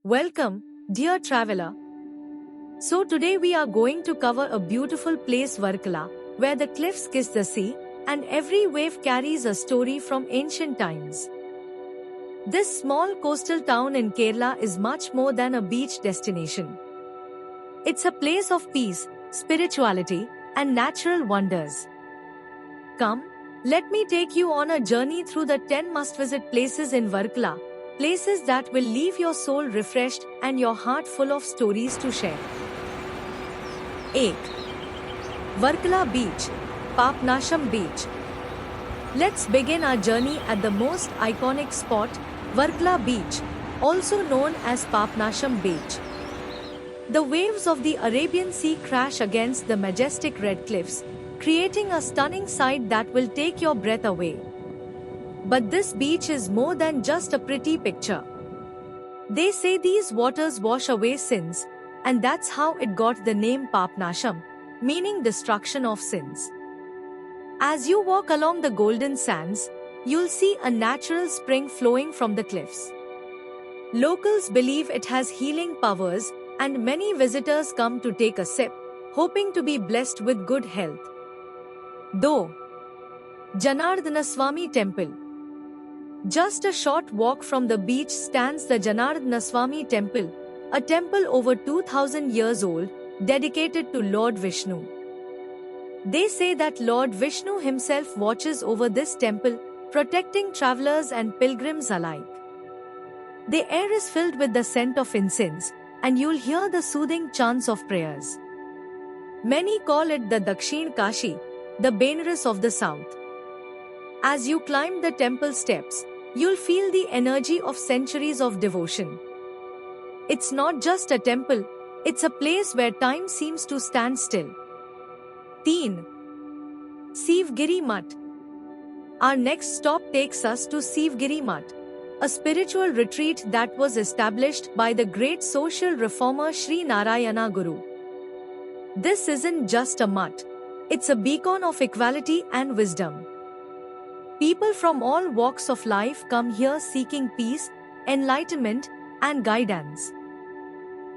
Welcome, dear traveler. So today we are going to cover a beautiful place Varkala, where the cliffs kiss the sea, and every wave carries a story from ancient times. This small coastal town in Kerala is much more than a beach destination. It's a place of peace, spirituality, and natural wonders. Come, let me take you on a journey through the 10 must-visit places in Varkala, places that will leave your soul refreshed and your heart full of stories to share. 8. Varkala Beach, Papnasham Beach. Let's begin our journey at the most iconic spot, Varkala Beach, also known as Papnasham Beach. The waves of the Arabian Sea crash against the majestic red cliffs, creating a stunning sight that will take your breath away. But this beach is more than just a pretty picture. They say these waters wash away sins, and that's how it got the name Papnasham, meaning destruction of sins. As you walk along the golden sands, you'll see a natural spring flowing from the cliffs. Locals believe it has healing powers, and many visitors come to take a sip, hoping to be blessed with good health. Though Janardhanaswamy Temple. Just a short walk from the beach stands the Janardhanaswamy Temple, a temple over 2000 years old, dedicated to Lord Vishnu. They say that Lord Vishnu himself watches over this temple, protecting travelers and pilgrims alike. The air is filled with the scent of incense, and you'll hear the soothing chants of prayers. Many call it the Dakshin Kashi, the Benares of the south. As you climb the temple steps, you'll feel the energy of centuries of devotion. It's not just a temple, it's a place where time seems to stand still. 10. Sivgiri Mutt. Our next stop takes us to Sivgiri Mutt, a spiritual retreat that was established by the great social reformer Sri Narayana Guru. This isn't just a mutt, it's a beacon of equality and wisdom. People from all walks of life come here seeking peace, enlightenment, and guidance.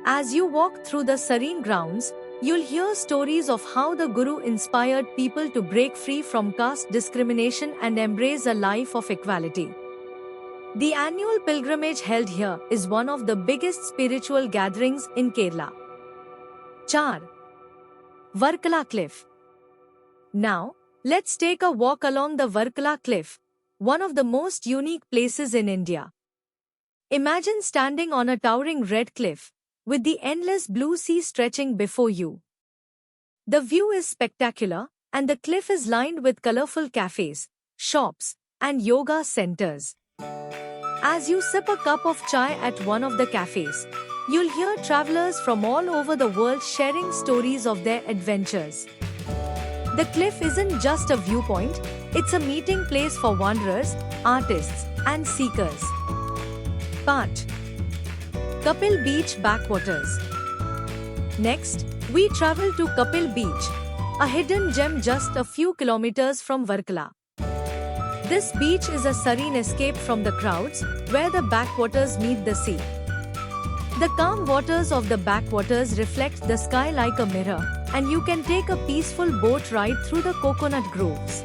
As you walk through the serene grounds, you'll hear stories of how the Guru inspired people to break free from caste discrimination and embrace a life of equality. The annual pilgrimage held here is one of the biggest spiritual gatherings in Kerala. 4. Varkala Cliff. Now, let's take a walk along the Varkala Cliff, one of the most unique places in India. Imagine standing on a towering red cliff, with the endless blue sea stretching before you. The view is spectacular, and the cliff is lined with colorful cafes, shops, and yoga centers. As you sip a cup of chai at one of the cafes, you'll hear travelers from all over the world sharing stories of their adventures. The cliff isn't just a viewpoint, it's a meeting place for wanderers, artists, and seekers. 5. Kapil Beach Backwaters. Next, we travel to Kapil Beach, a hidden gem just a few kilometers from Varkala. This beach is a serene escape from the crowds, where the backwaters meet the sea. The calm waters of the backwaters reflect the sky like a mirror, and you can take a peaceful boat ride through the coconut groves.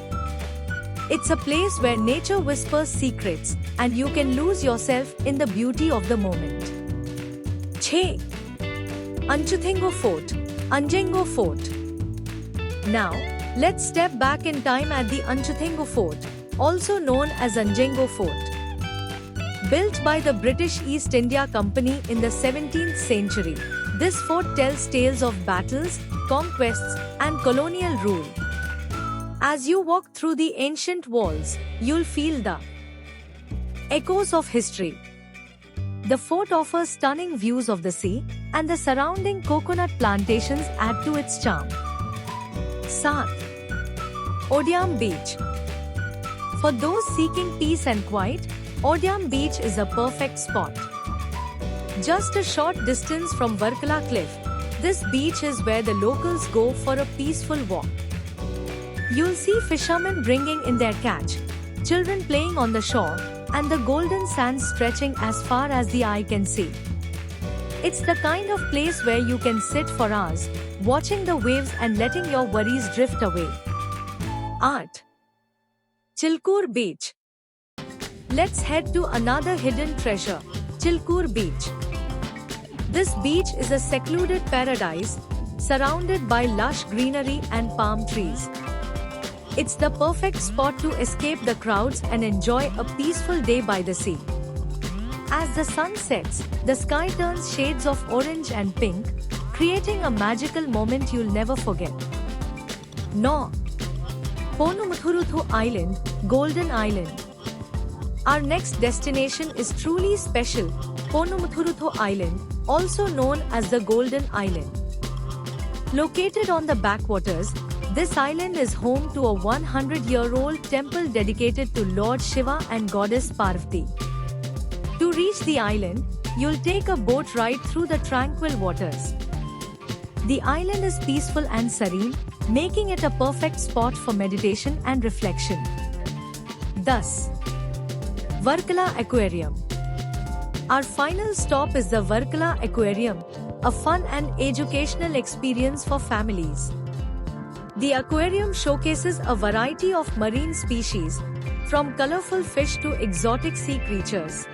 It's a place where nature whispers secrets, and you can lose yourself in the beauty of the moment. 6. Anchuthingo Fort, Anjango Fort. Now, let's step back in time at the Anchuthingo Fort, also known as Anjango Fort. Built by the British East India Company in the 17th century, this fort tells tales of battles, conquests, and colonial rule. As you walk through the ancient walls, you'll feel the echoes of history. The fort offers stunning views of the sea, and the surrounding coconut plantations add to its charm. 7. Odyam Beach. For those seeking peace and quiet, Odyam Beach is a perfect spot. Just a short distance from Varkala Cliff, this beach is where the locals go for a peaceful walk. You'll see fishermen bringing in their catch, children playing on the shore, and the golden sands stretching as far as the eye can see. It's the kind of place where you can sit for hours, watching the waves and letting your worries drift away. Art. Chilkur Beach. Let's head to another hidden treasure, Chilkur Beach. This beach is a secluded paradise, surrounded by lush greenery and palm trees. It's the perfect spot to escape the crowds and enjoy a peaceful day by the sea. As the sun sets, the sky turns shades of orange and pink, creating a magical moment you'll never forget. No. Ponumuthuruthu Island, Golden Island. Our next destination is truly special, Ponumuthuruthu Island, also known as the Golden Island. Located on the backwaters, this island is home to a 100-year-old temple dedicated to Lord Shiva and Goddess Parvati. To reach the island, you'll take a boat ride through the tranquil waters. The island is peaceful and serene, making it a perfect spot for meditation and reflection. Thus, Varkala Aquarium. Our final stop is the Varkala Aquarium, a fun and educational experience for families. The aquarium showcases a variety of marine species, from colorful fish to exotic sea creatures.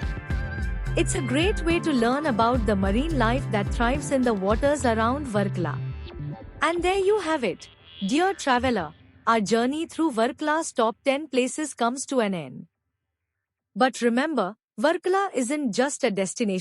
It's a great way to learn about the marine life that thrives in the waters around Varkala. And there you have it, dear traveler, our journey through Varkala's top 10 places comes to an end. But remember, Varkala isn't just a destination.